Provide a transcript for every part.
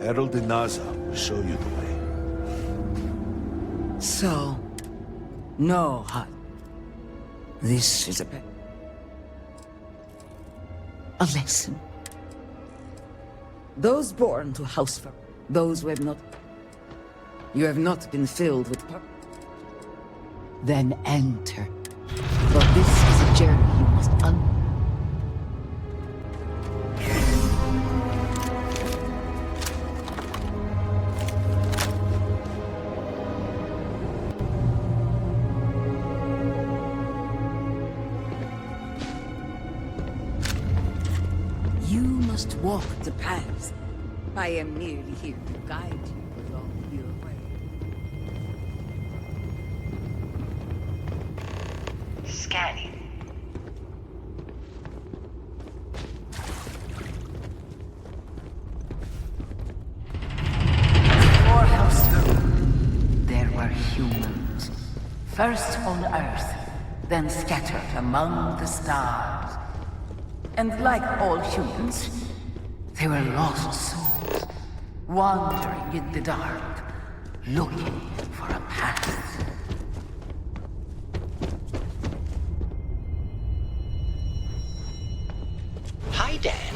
Herald in Naza will show you the way. So, no HUD. This is a lesson. Those born to House Pharaoh, those who have not... You have not been filled with purpose. Then enter. For this is a journey you must You must walk the paths. I am merely here to guide you along your way. Scanning. Before House Pharaoh, there were humans. First on Earth, then scattered among the stars. And like all humans, they were lost souls, wandering in the dark, looking for a path. Hi, Dan.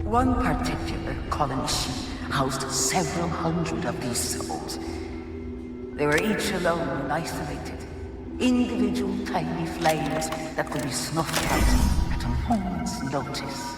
One particular colony ship housed several hundred of these souls. They were each alone and isolated. Individual tiny flames that could be snuffed out at a moment's notice.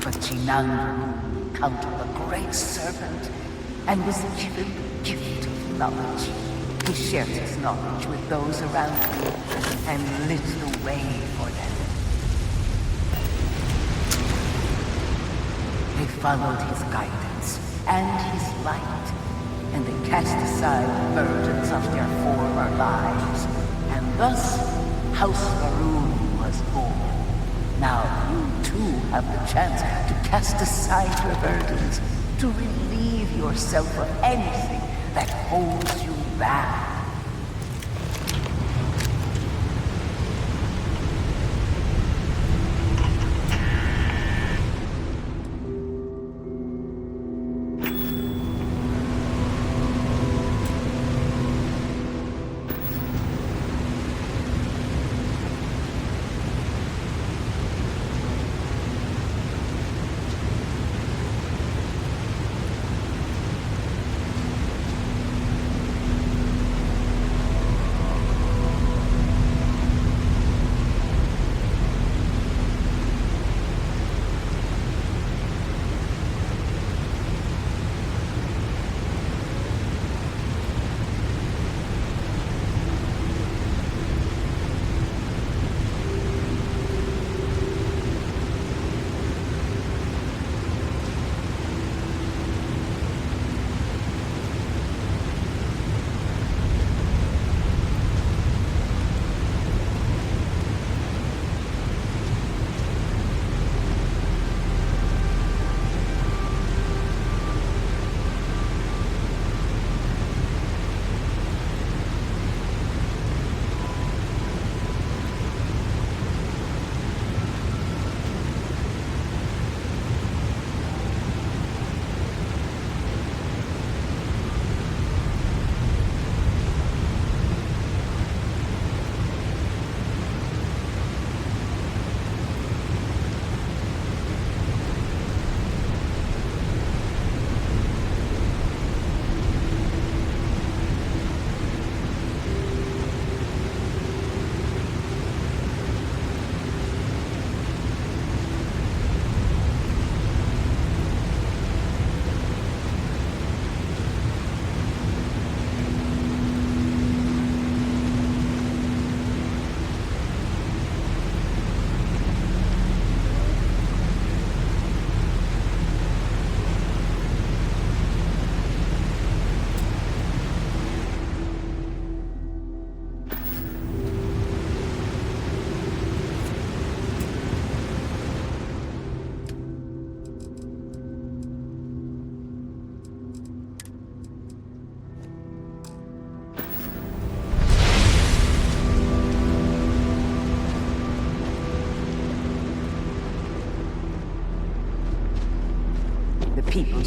But Chinandra encountered the great serpent and was given the gift of knowledge. He shared his knowledge with those around him and lit the way for them. They followed his guidance and his light, and they cast aside the burdens of their former lives. And thus, House Maroon was born. Now you too have the chance to cast aside your burdens, to relieve yourself of anything that holds you back.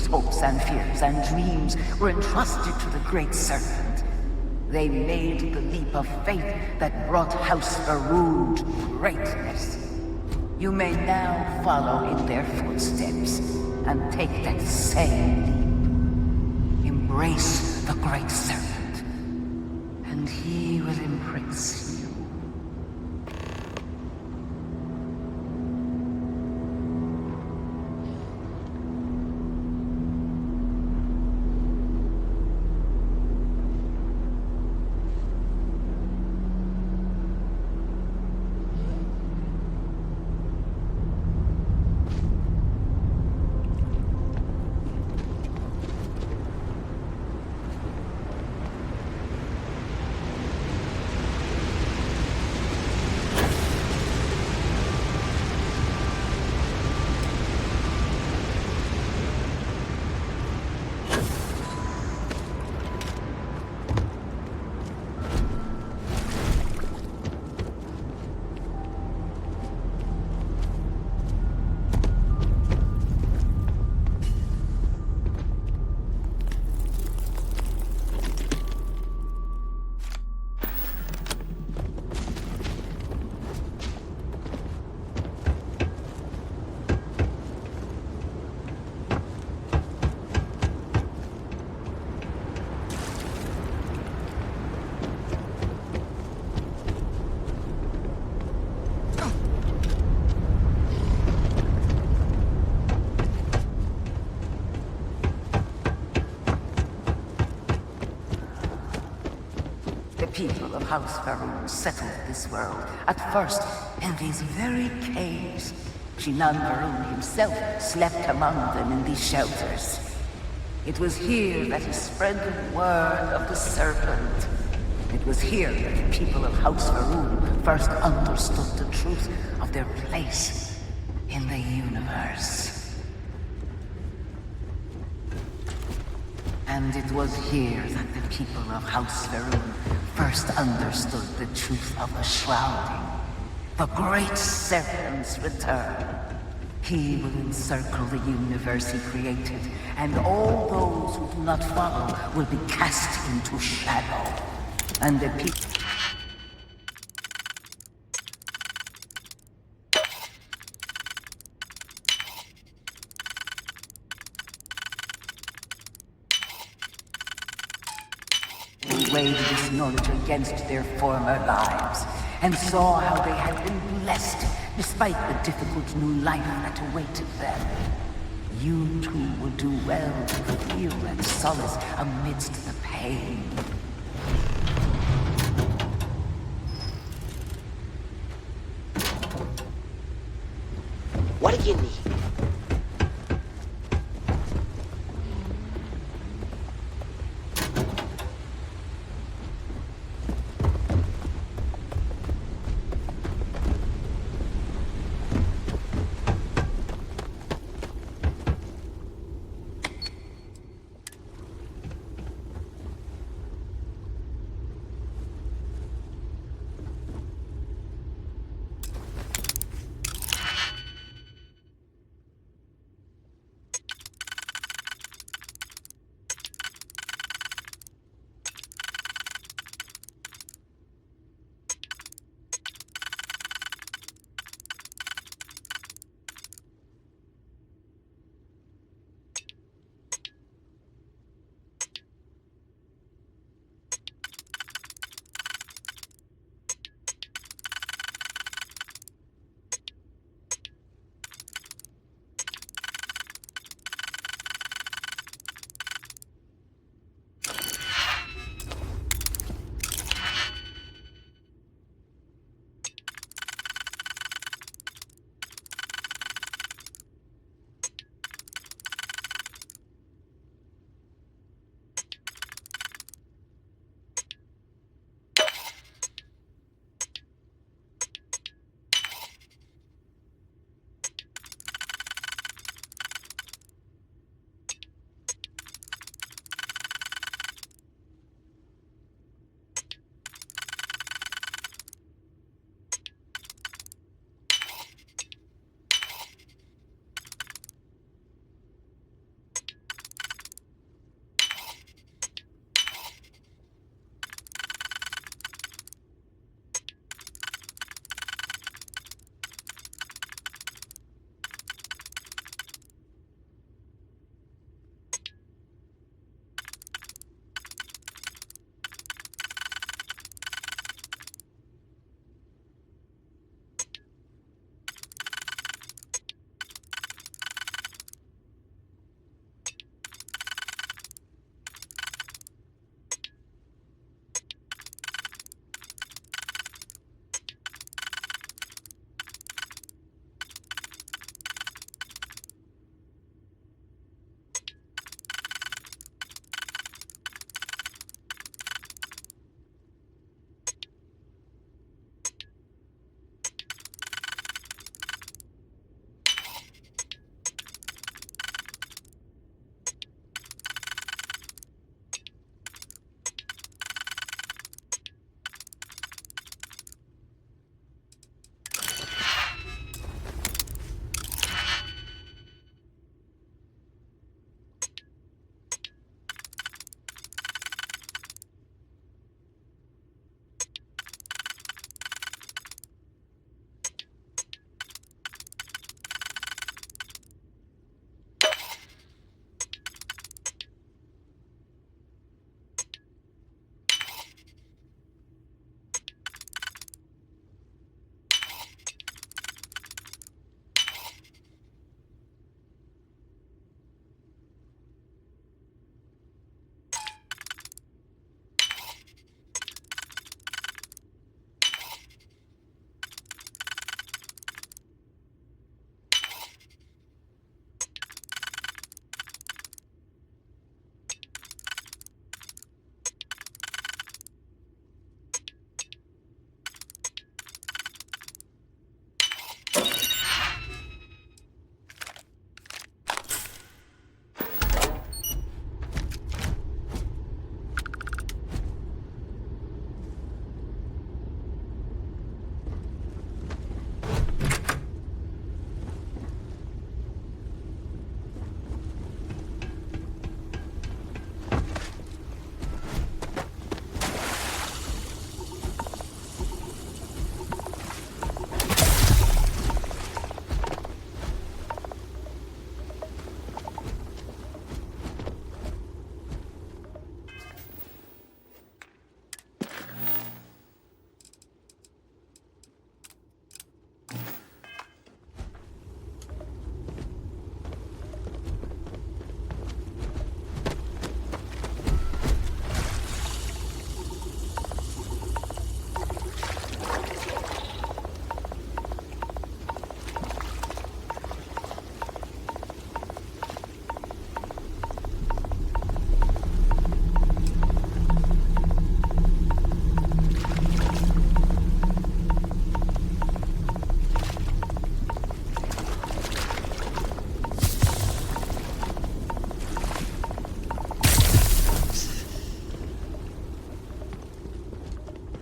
hopes and fears and dreams were entrusted to the Great Serpent. They made the leap of faith that brought House Faroon to greatness. You may now follow in their footsteps and take that same leap. Embrace the Great Serpent, and he will embrace you. The people of House Faroon settled this world, at first in these very caves. Shinan Faroon himself slept among them in these shelters. It was here that he spread the word of the Serpent. It was here that the people of House Faroon first understood the truth of their place in the universe. And it was here that the people of House Faroon first understood the truth of the shrouding. The Great Serpent's return. He will encircle the universe he created, and all those who do not follow will be cast into shadow. And the people... weighed this knowledge against their former lives, and saw how they had been blessed despite the difficult new life that awaited them. You too will do well to feel that solace amidst the pain. What do you need?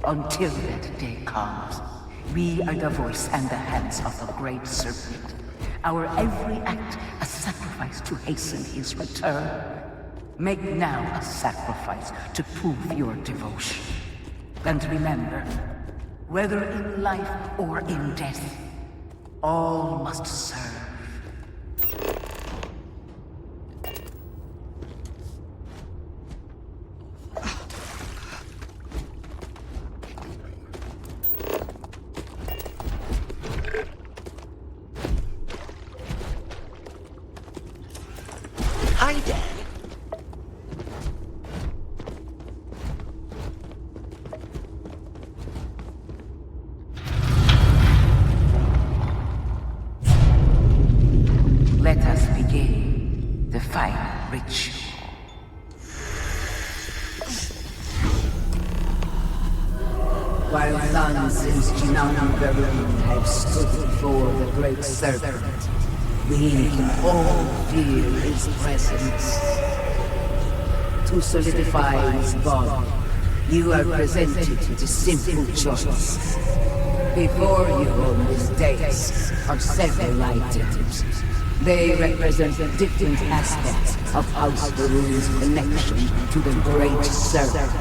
Until that day comes, we are the voice and the hands of the Great Serpent. Our every act a sacrifice to hasten his return. Make now a sacrifice to prove your devotion. And remember, whether in life or in death, all must serve. Hi, Dad. Let us begin the final ritual. While none since Jinan Varun have stood before the Great Serpent, we can all feel his presence. To solidify his bond, you are presented with a simple choice. Before you on this dais are several items. They represent different aspects of House Varun's connection to the Great Serpent.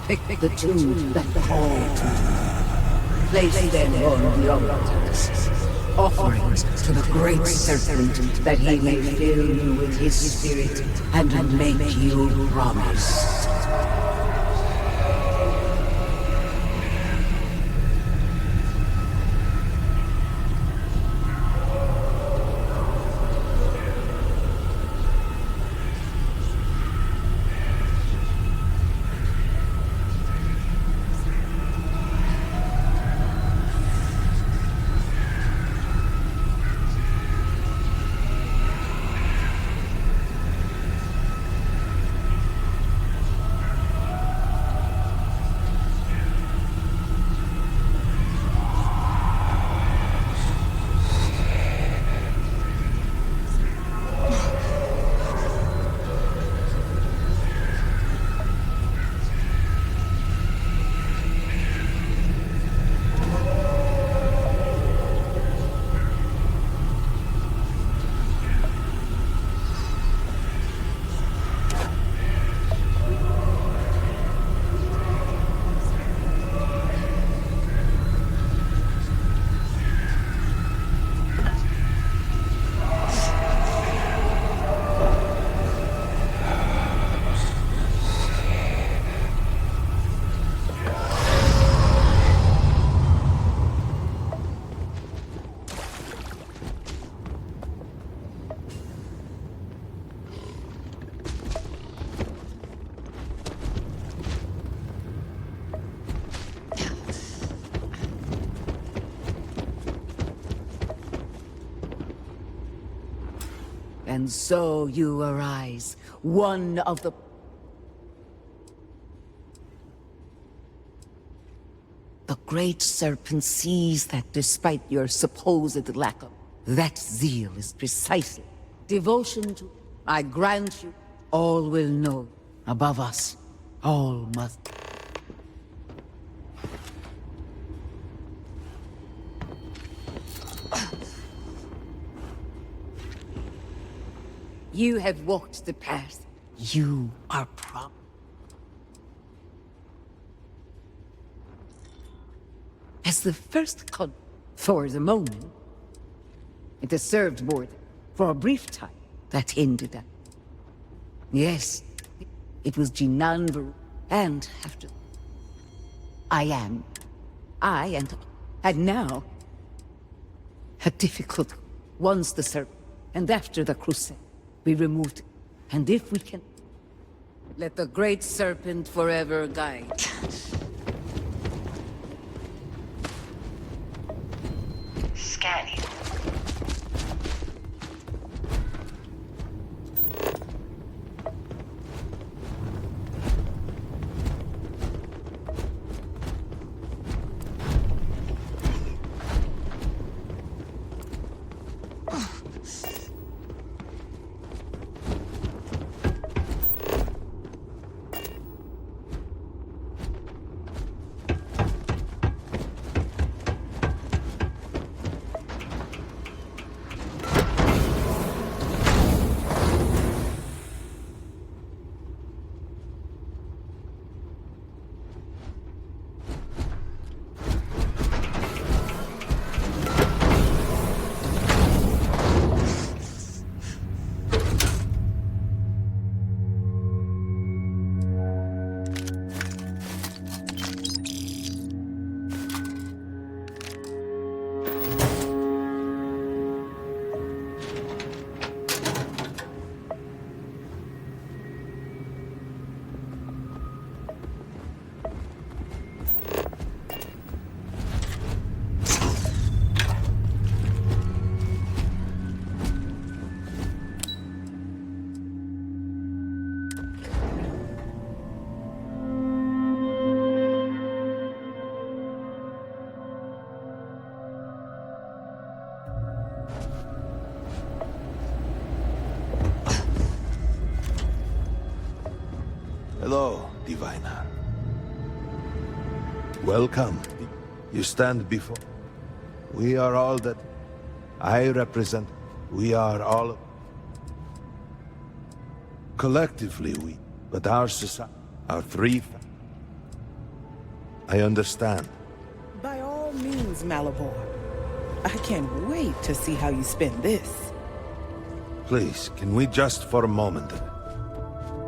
Pick the two that call to you. Place them on the altars. Offerings to the Great Serpent that he may fill you with his spirit and make you promise. And so you arise, one of the... The Great Serpent sees that despite your supposed lack of... That zeal is precisely devotion to... I grant you, all will know. Above us, all must... You have walked the path. You are proud. As the first con... For the moment, it has served more for a brief time. That ended up. Yes, it was Jinan, and after... I and now... A difficult... Once the serpent, and after the crusade. We removed it. And if we can... Let the Great Serpent forever guide. Scanning. Hello, diviner. Welcome. You stand before. We are all that I represent. We are all. Collectively, we. But our society, our three. I understand. By all means, Malibor. I can't wait to see how you spend this. Please, can we just for a moment?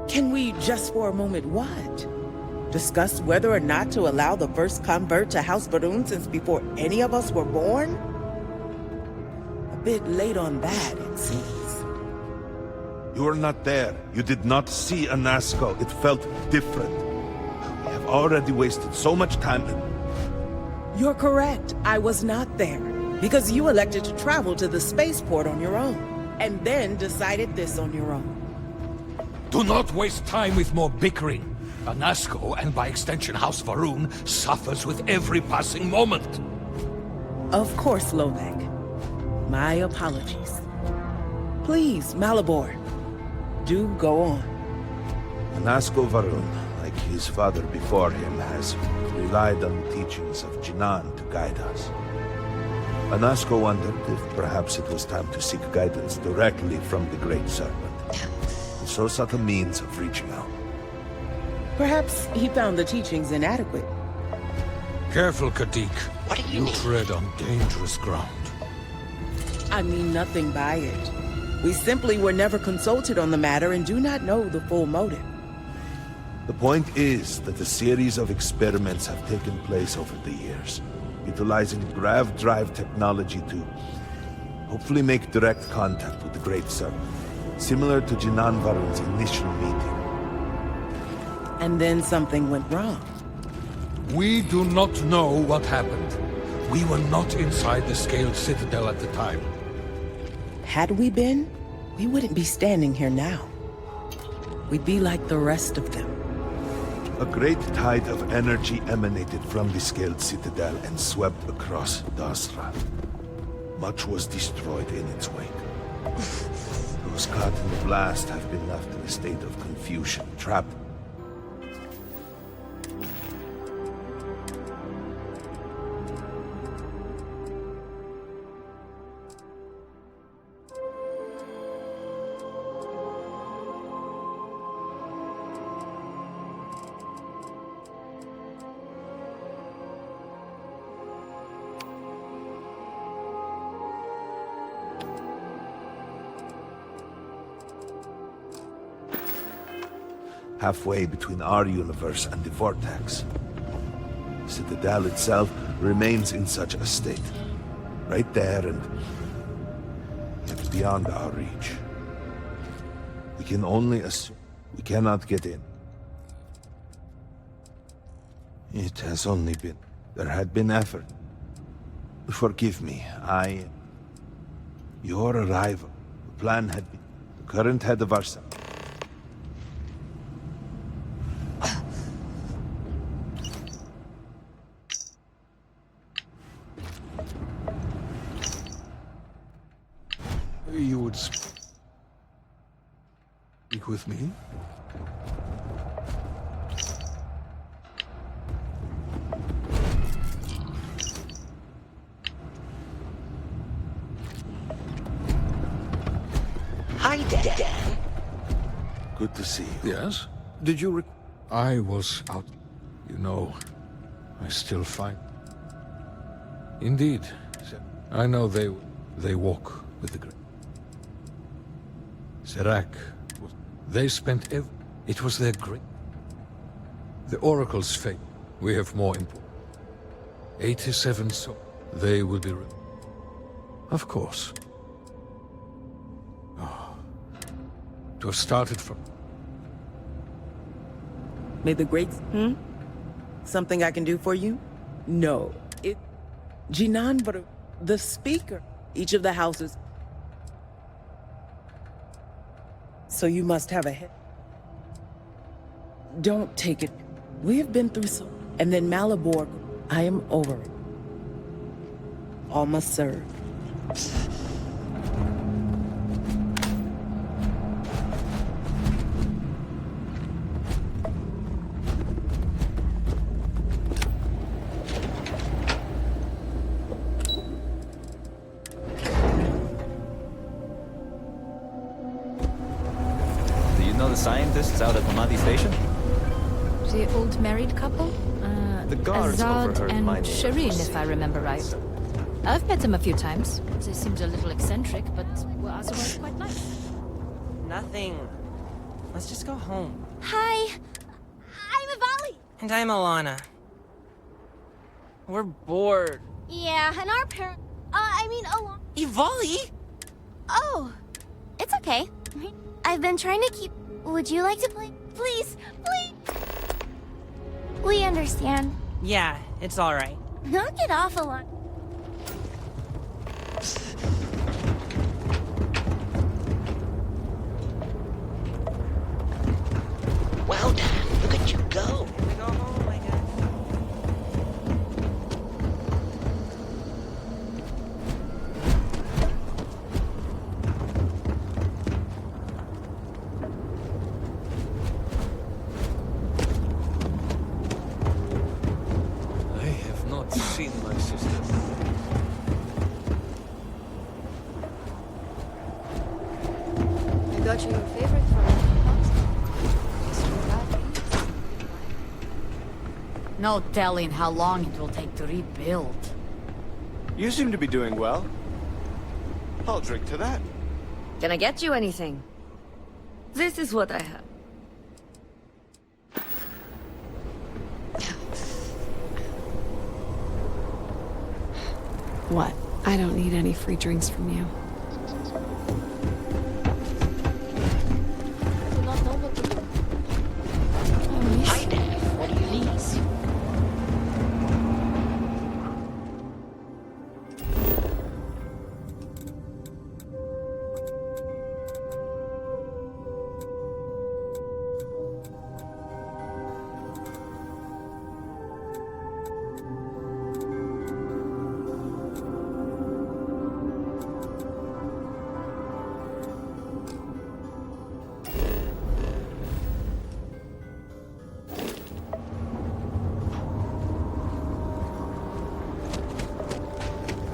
Can we just for a moment what? Discuss whether or not to allow the first convert to House Varun since before any of us were born? A bit late on that, it seems. You were not there. You did not see Anasco. It felt different. We have already wasted so much time. You're correct. I was not there. Because you elected to travel to the spaceport on your own. And then decided this on your own. Do not waste time with more bickering. Anasco, and by extension House Varun, suffers with every passing moment. Of course, Lolek. My apologies. Please, Malibor, do go on. Anasco Varun, like his father before him, has relied on the teachings of Jinan to guide us. Anasco wondered if perhaps it was time to seek guidance directly from the Great Serpent. And so sought a means of reaching out. Perhaps he found the teachings inadequate. Careful, Kadik. What do you mean? tread on dangerous ground. I mean nothing by it. We simply were never consulted on the matter and do not know the full motive. The point is that a series of experiments have taken place over the years, utilizing grav drive technology to hopefully make direct contact with the Great Serpent, similar to Jinan Varun's initial meeting. And then something went wrong. We do not know what happened. We were not inside the Scaled Citadel at the time. Had we been, we wouldn't be standing here now. We'd be like the rest of them. A great tide of energy emanated from the Scaled Citadel and swept across Dasra. Much was destroyed in its wake. Those caught in the blast have been left in a state of confusion, trapped. Halfway between our universe and the Vortex. Citadel itself remains in such a state. Right there and yet beyond our reach. We can only assume we cannot get in. It has only been... There had been effort. Forgive me, Your arrival, the plan had been... The current head of our... You would speak with me? Hi, Dan. Good to see you. Yes? Did you I was out. You know, I still find... Indeed. I know they walk with the great. Serac, they spent it was their great... The Oracle's fate. We have more important. 87 so they will be... Of course. Oh. To have started from... May the great... Something I can do for you? No. Jinan, but the speaker. Each of the houses... So you must have a head. Don't take it. We have been through so... And then Malibor, I am over it. All must serve. out at Moddb station? The old married couple? The guards Azad overheard and my Shireen, if I remember right. I've met them a few times. They seemed a little eccentric, but were otherwise quite nice. Nothing. Let's just go home. Hi, I'm Ivali. And I'm Alana. We're bored. Yeah, and our parent. Alana. Ivali? Oh, it's okay. I've been trying to keep. Would you like to play? Please, please. We understand. Yeah, it's alright. Knock it off, Alana. Well done. Look at you go. Can we go home, I guess? I have not seen my sister. I got you your favorite from No telling how long it will take to rebuild. You seem to be doing well. I'll drink to that. Can I get you anything? This is what I have. What? I don't need any free drinks from you. I do not know what to do. Hi, Dad. What do you need?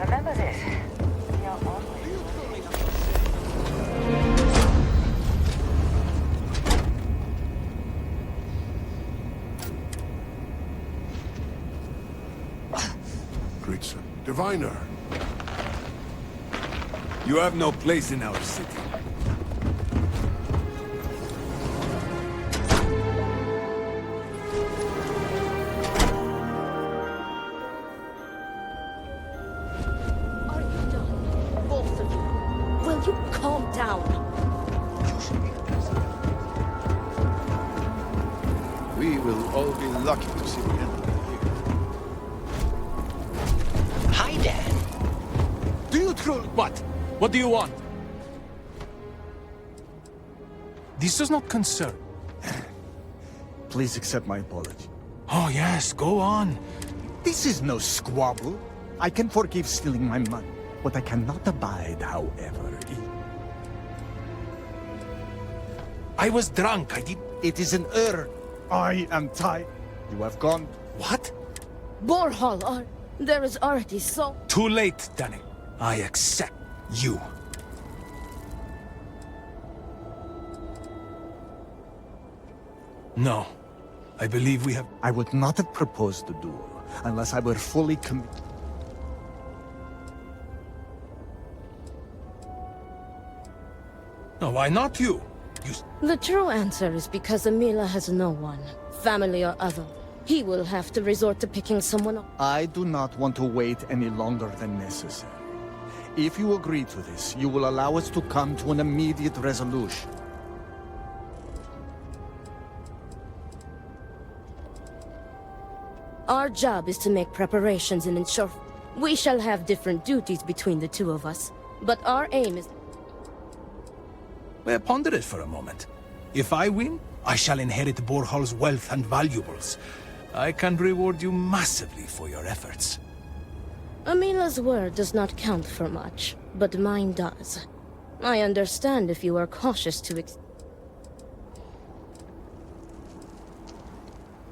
Remember this. We are always... Great sir. Diviner. You have no place in our city. Are you done? Both of you. Will you calm down? We will all be lucky to see the end of the year. Hi, Dad. Do you truly... What? What do you want? This does not concern. Please accept my apology. Oh, yes, go on. This is no squabble. I can forgive stealing my money. What I cannot abide, however, is... I was drunk, I did... It is an error. I am tired. You have gone... What? Borhall, there is already so... Too late, Danny. I accept you. No. I believe we have... I would not have proposed the duel unless I were fully committed. No, why not you? The true answer is because Amila has no one, family or other. He will have to resort to picking someone up. I do not want to wait any longer than necessary. If you agree to this, you will allow us to come to an immediate resolution. Our job is to make preparations and ensure we shall have different duties between the two of us. But our aim is... Well, ponder it for a moment. If I win, I shall inherit Borhall's wealth and valuables. I can reward you massively for your efforts. Amila's word does not count for much, but mine does. I understand if you are cautious to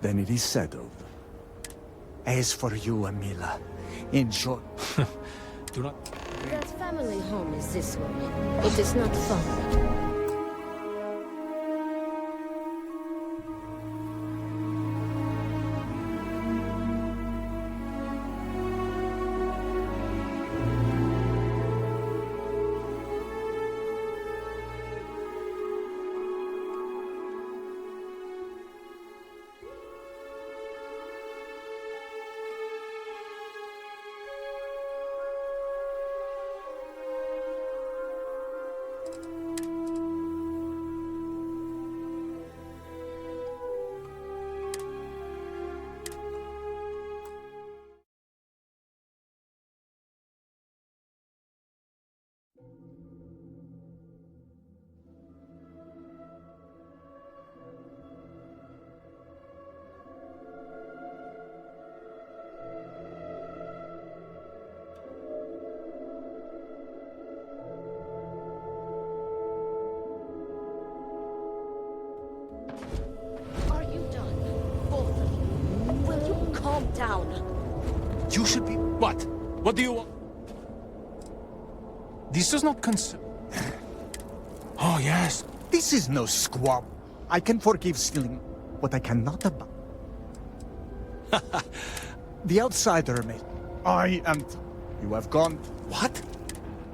Then it is settled. As for you, Amila, enjoy... Do not... That family home is this way. It is not far. calm down? You should be... What? What do you want? This does not concern... Oh, yes. This is no squabble. I can forgive stealing, but I cannot abide. The outsider, mate. I am... You have gone... What?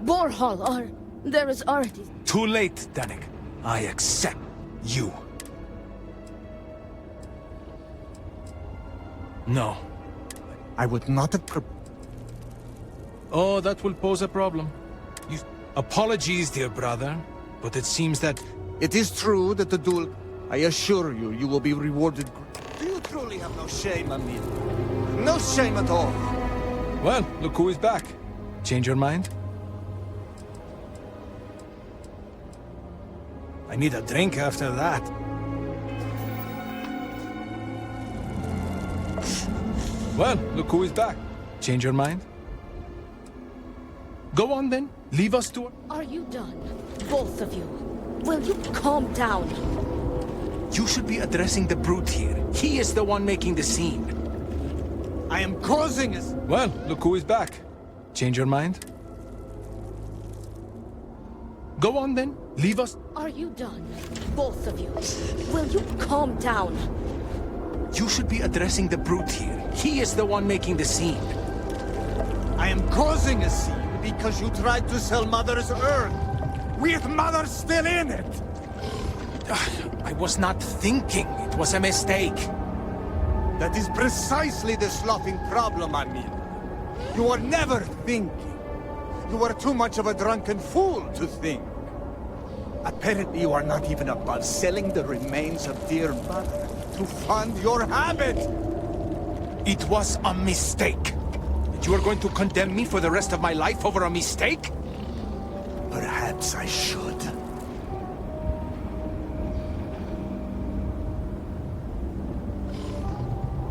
Borhall, there is already... Too late, Danik. I accept you. No. I would not have... Oh, that will pose a problem. Apologies, dear brother, but it seems that... It is true that the duel... I assure you, you will be rewarded... Do you truly have no shame, Amir? No shame at all. Well, look who is back. Change your mind? I need a drink after that. Well, look who is back. Change your mind? Go on then. Leave us to... Are you done? Both of you. Will you calm down? You should be addressing the brute here. He is the one making the scene. I am causing it. Well, look who is back. Change your mind? Go on then. Leave us... Are you done? Both of you. Will you calm down? You should be addressing the brute here. He is the one making the scene. I am causing a scene because you tried to sell Mother's Earth, with Mother still in it! I was not thinking. It was a mistake. That is precisely the sloughing problem, Amir. You are never thinking. You are too much of a drunken fool to think. Apparently you are not even above selling the remains of dear Mother to fund your habit! It was a mistake. You are going to condemn me for the rest of my life over a mistake? Perhaps I should.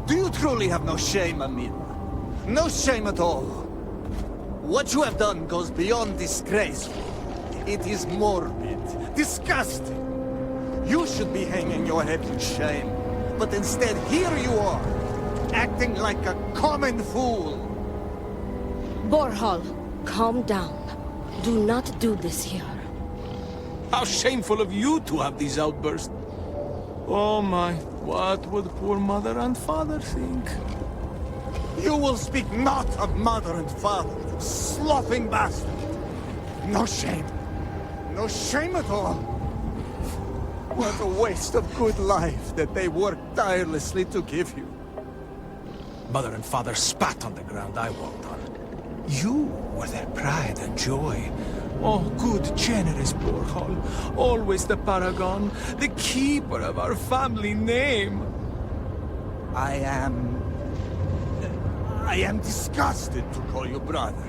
Do you truly have no shame, Amir? No shame at all. What you have done goes beyond disgraceful. It is morbid, disgusting. You should be hanging your head in shame. But instead, here you are, acting like a common fool. Borhall, calm down. Do not do this here. How shameful of you to have these outbursts. Oh my, what would poor mother and father think? You will speak not of mother and father, sloughing bastard. No shame. No shame at all. What a waste of good life that they worked tirelessly to give you. Mother and father spat on the ground I walked on. You were their pride and joy. Oh, good, generous Borhall. Always the paragon, the keeper of our family name. I am disgusted to call you brother.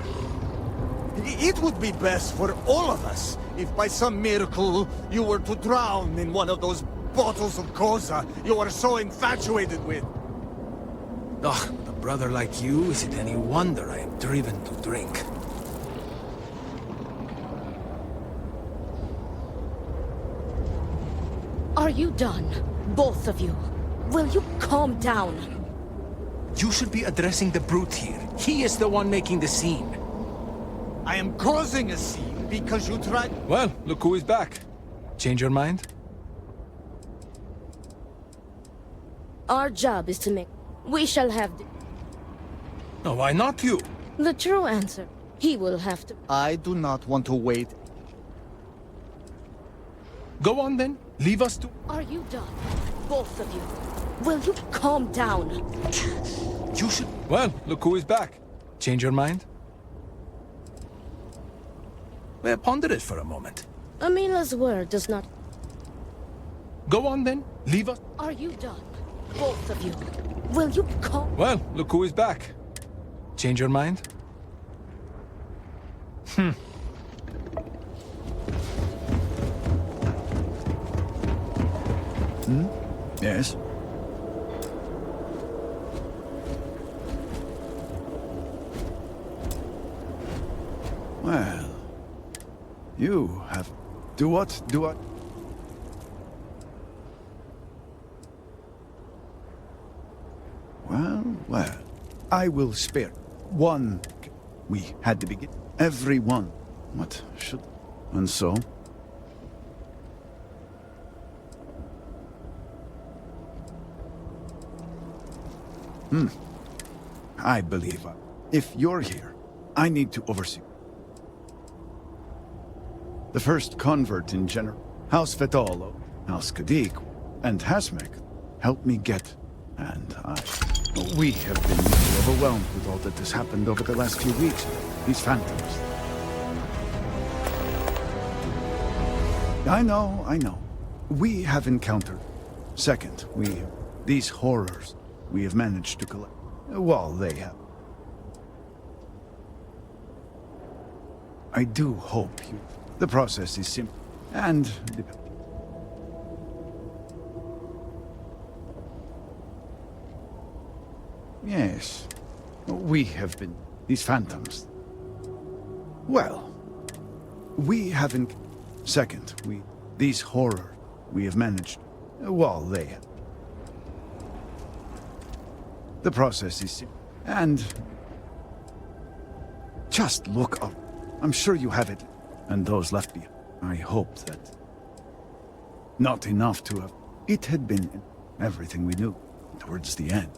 It would be best for all of us if by some miracle you were to drown in one of those bottles of Koza you are so infatuated with. Ugh, with a brother like you, is it any wonder I am driven to drink? Are you done? Both of you. Will you calm down? You should be addressing the brute here. He is the one making the scene. I am causing a scene because you tried... Well, look who is back. Change your mind? Our job is to make... We shall have the... No, why not you? The true answer. He will have to... I do not want to wait. Go on then. Leave us to... Are you done? Both of you. Will you calm down? You should... Well, look who is back. Change your mind? Well, ponder it for a moment. Amila's word does not... Go on then. Leave us... Are you done? Both of you. Will you calm... Well, look who is back. Change your mind? Yes? Well, you have... Do what? Do what? Well, I will spare one. We had to begin. Everyone. What should... And so? I believe if you're here, I need to oversee. The first convert in general, House Fetolo, House Kadik, and Hasmek helped me get, and we have been overwhelmed with all that has happened over the last few weeks. These phantoms. I know. We have encountered. Second, these horrors we have managed to collect. Well, they have. I do hope you... The process is simple and... Yes, we have been... These phantoms. Well, we haven't... Second, these horror we have managed... Well, they have. The process is simple and... Just look up. I'm sure you have it. And those left behind. I hope that... Not enough to have... It had been everything we knew towards the end.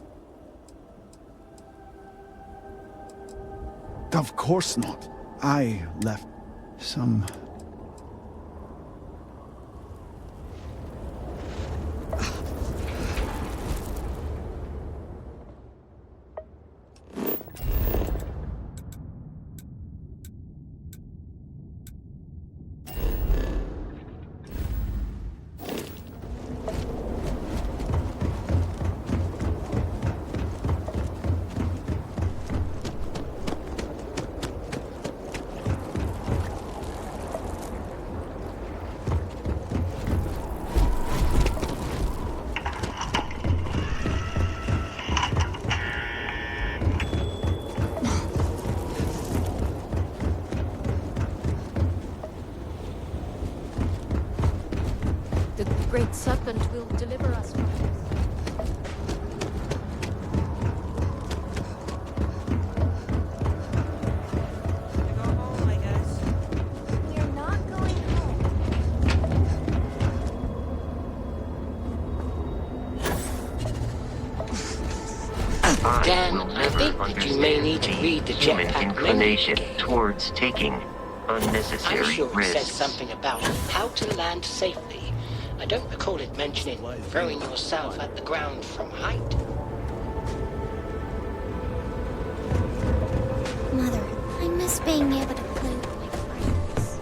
Of course not. I left some... Great serpent will deliver us from this. Go home, I guess. We're not going home. Dan, I think that you may need to read the jetpack inclination menu. towards taking unnecessary I'm sure it said risks. something about how to land safely. I don't recall it mentioning throwing yourself at the ground from height. Mother, I miss being able to play with my friends.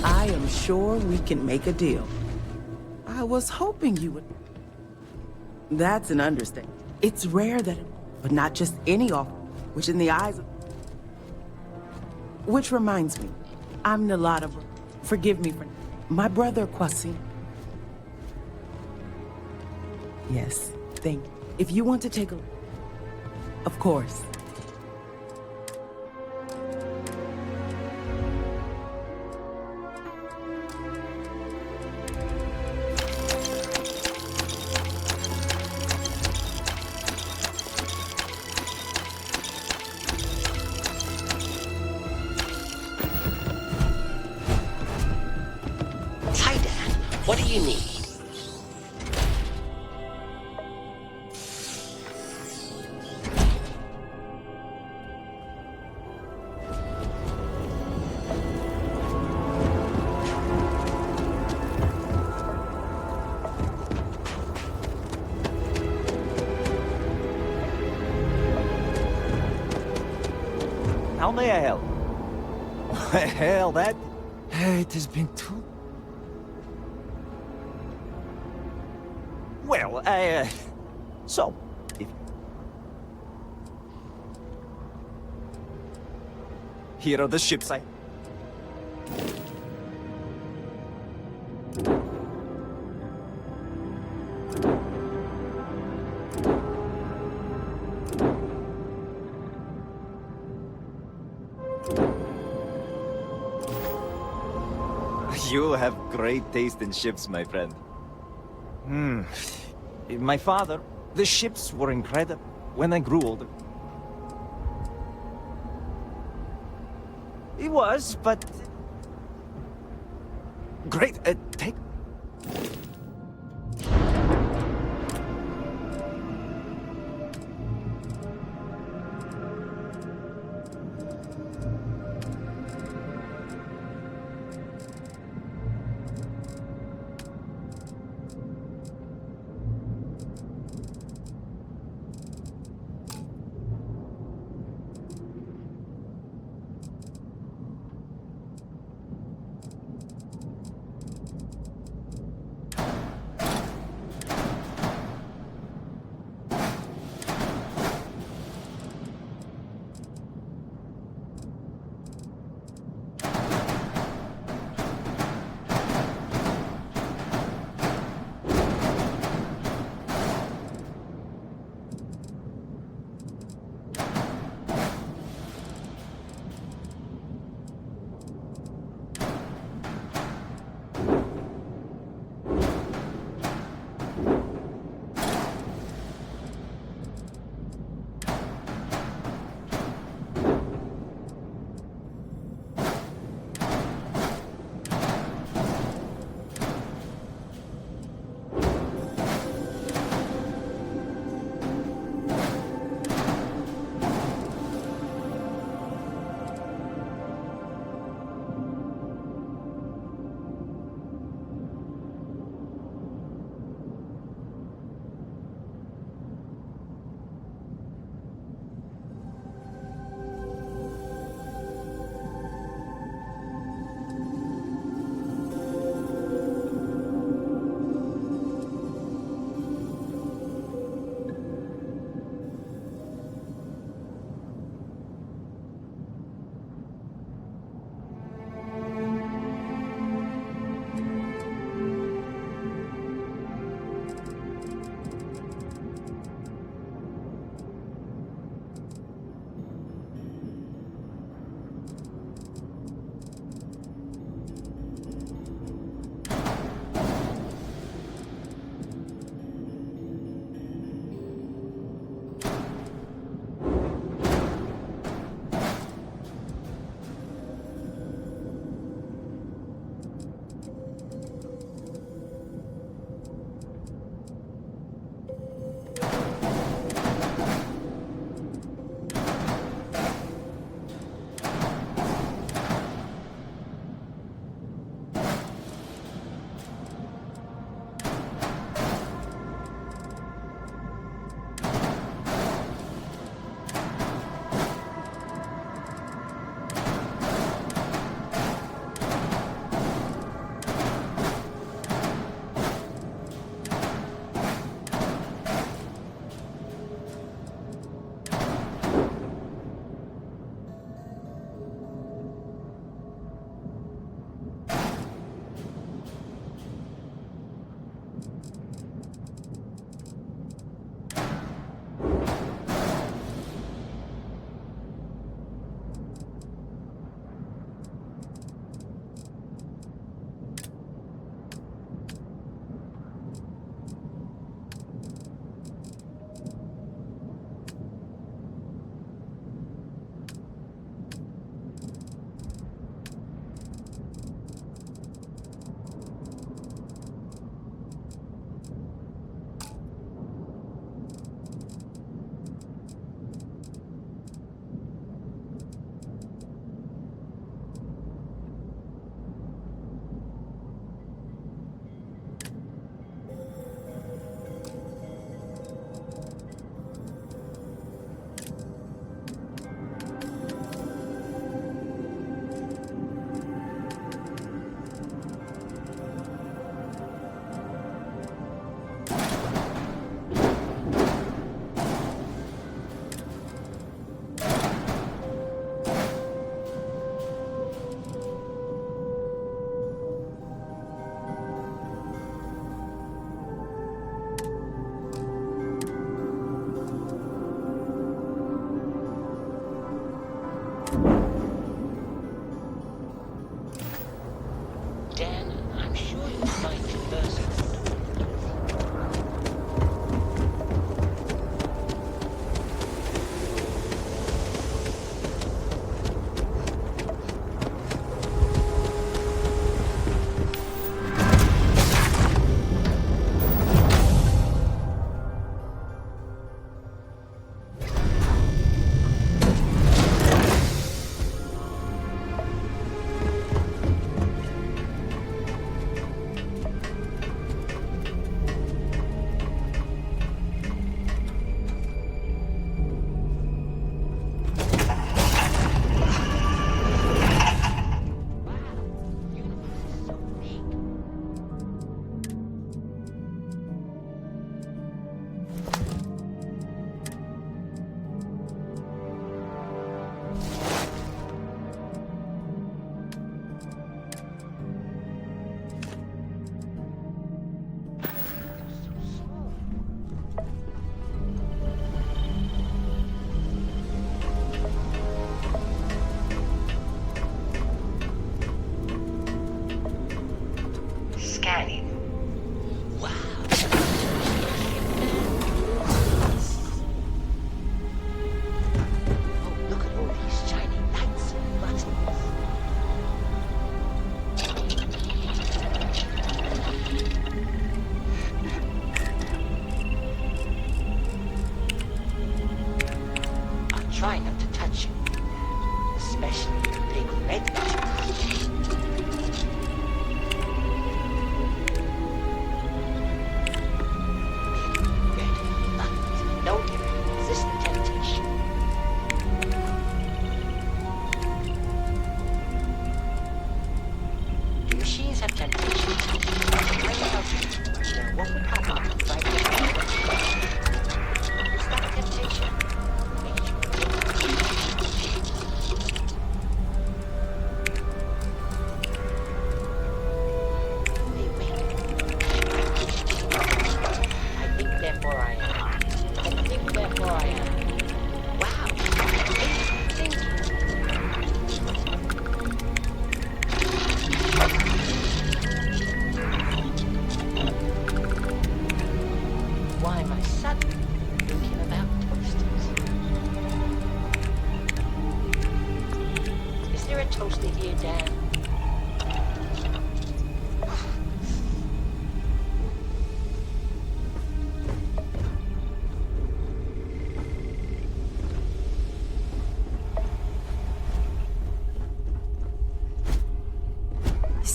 I am sure we can make a deal. I was hoping you would... That's an understatement. It's rare that... But not just any offer, which in the eyes of... Which reminds me, I'm Nalada. Forgive me for... My brother, Kwasim. Yes, thank you. If you want to take a... Of course. Hi, Dan. What do you need? How may I help? Hell, that... It has been too... Well, so, if... Here are the ships I... You have great taste in ships, my friend. My father, the ships were incredible when I grew older. It was, but... Great, take...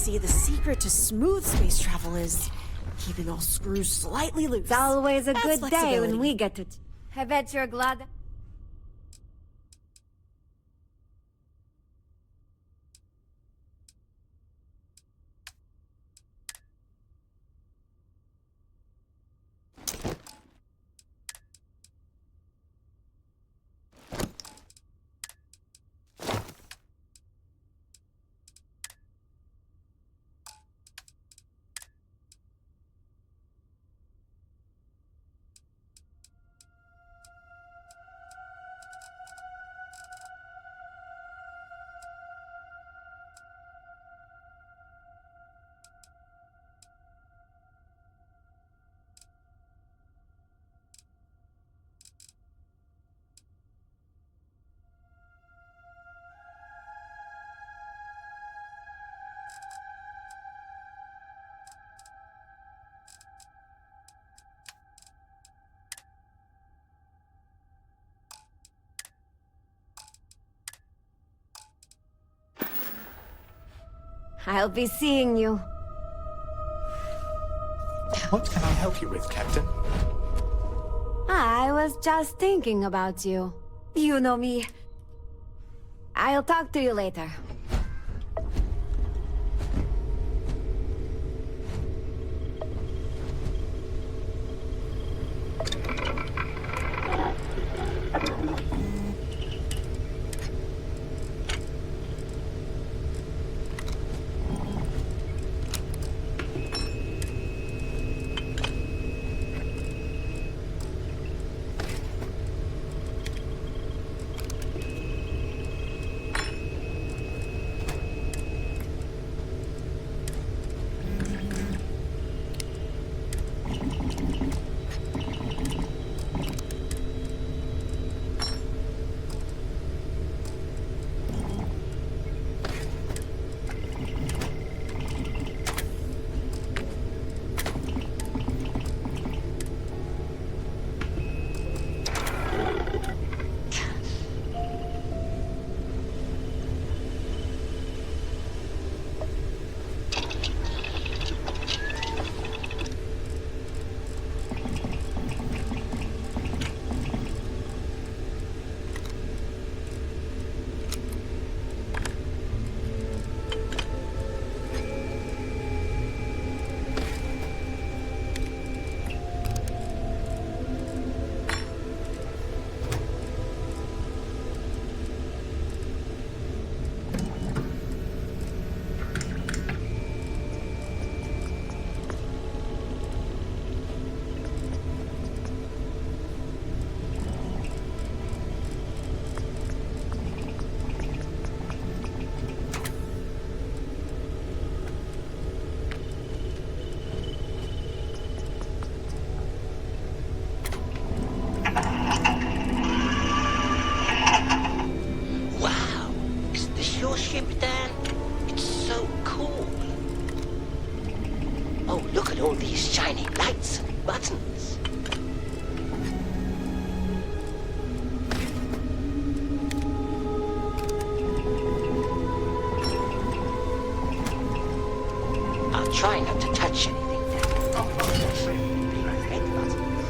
See, the secret to smooth space travel is keeping all screws slightly loose. It's always a That's good day flexibility. when we get to... I bet you're glad... I'll be seeing you. What can I help you with, Captain? I was just thinking about you. You know me. I'll talk to you later. Try not to touch anything. Red buttons.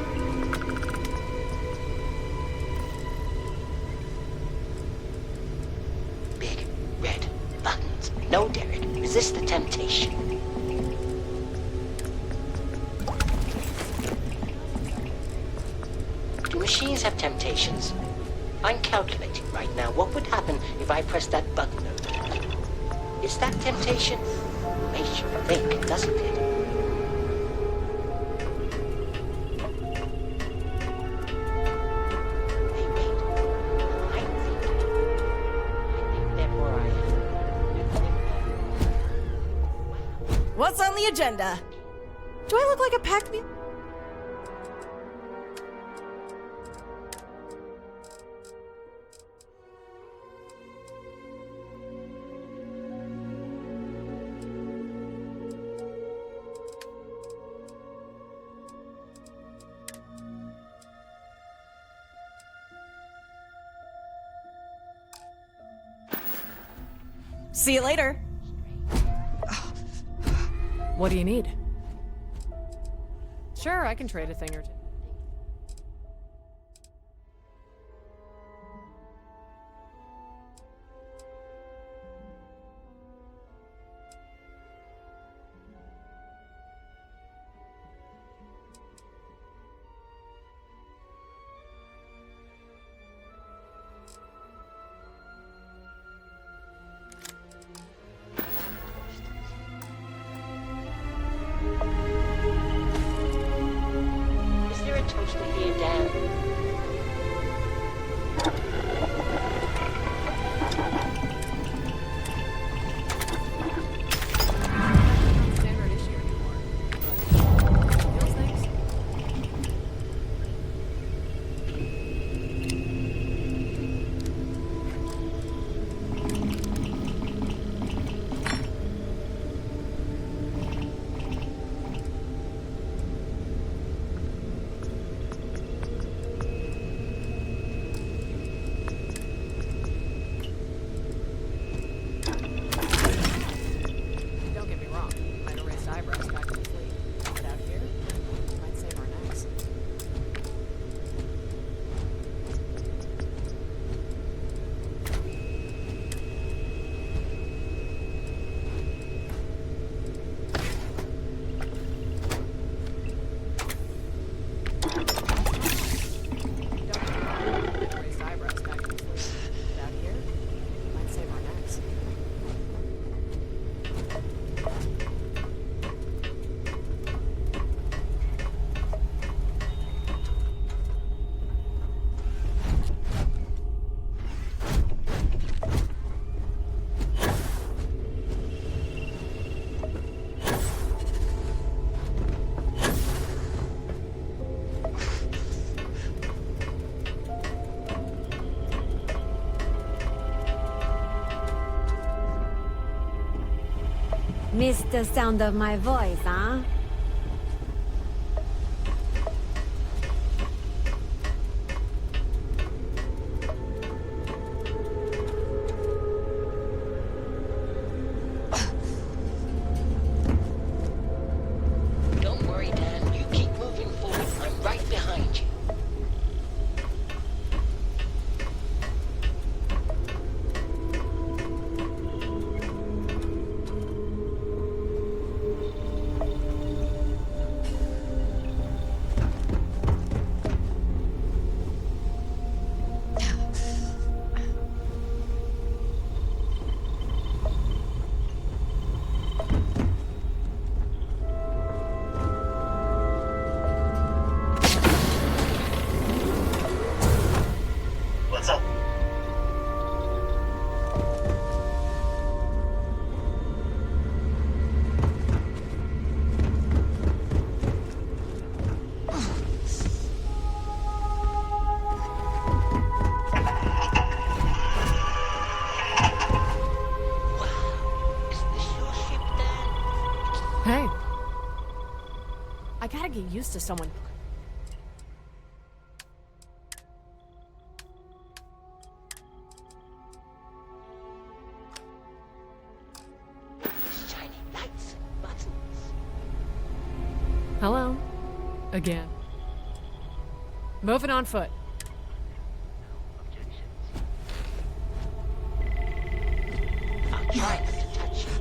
Big red buttons. No, Derek. Resist the temptation. Machines have temptations. I'm calculating right now what would happen if I press that button over. Is that temptation? Makes you think, doesn't it? What's on the agenda? Do I look like a packed meal? See you later. What do you need? Sure, I can trade a thing or two. Missed the sound of my voice, huh? Don't worry, Dan. You keep moving forward. I'm right behind you. Hey. I gotta get used to someone. Shiny lights and buttons. Hello. Again. Moving on foot. I'll try not to touch you.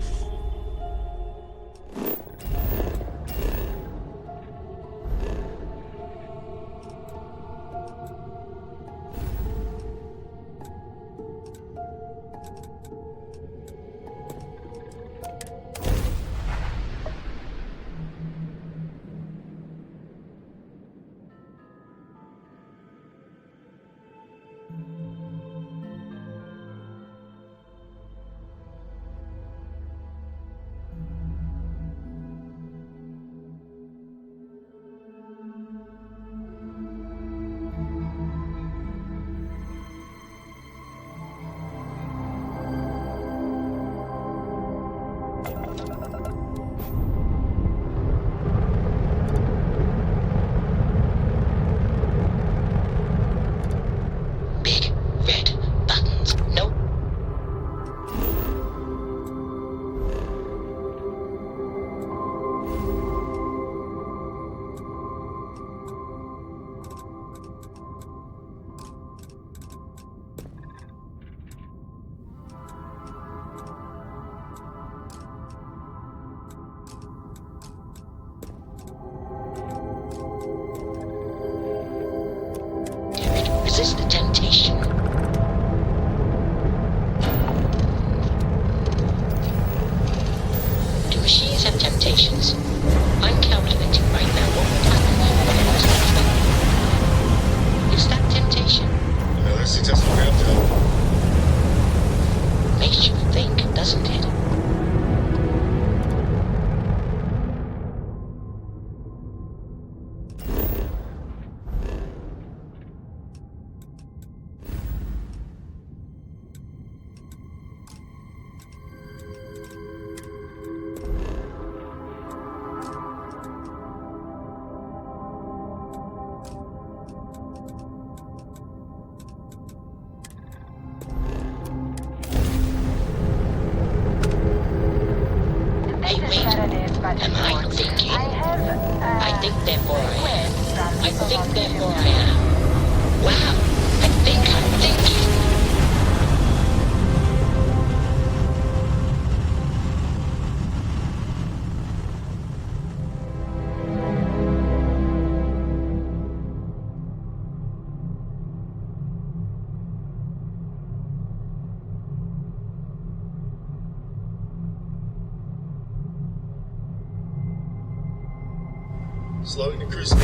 resist the temptation. Do machines have temptations? I'm calculating right now what would happen if I lost that thing. Is that temptation? Another successful ground job. Makes you think, doesn't it? Am I thinking? I think therefore I am. I think therefore I am. Wow! I think I'm thinking. Slowing to cruise speed.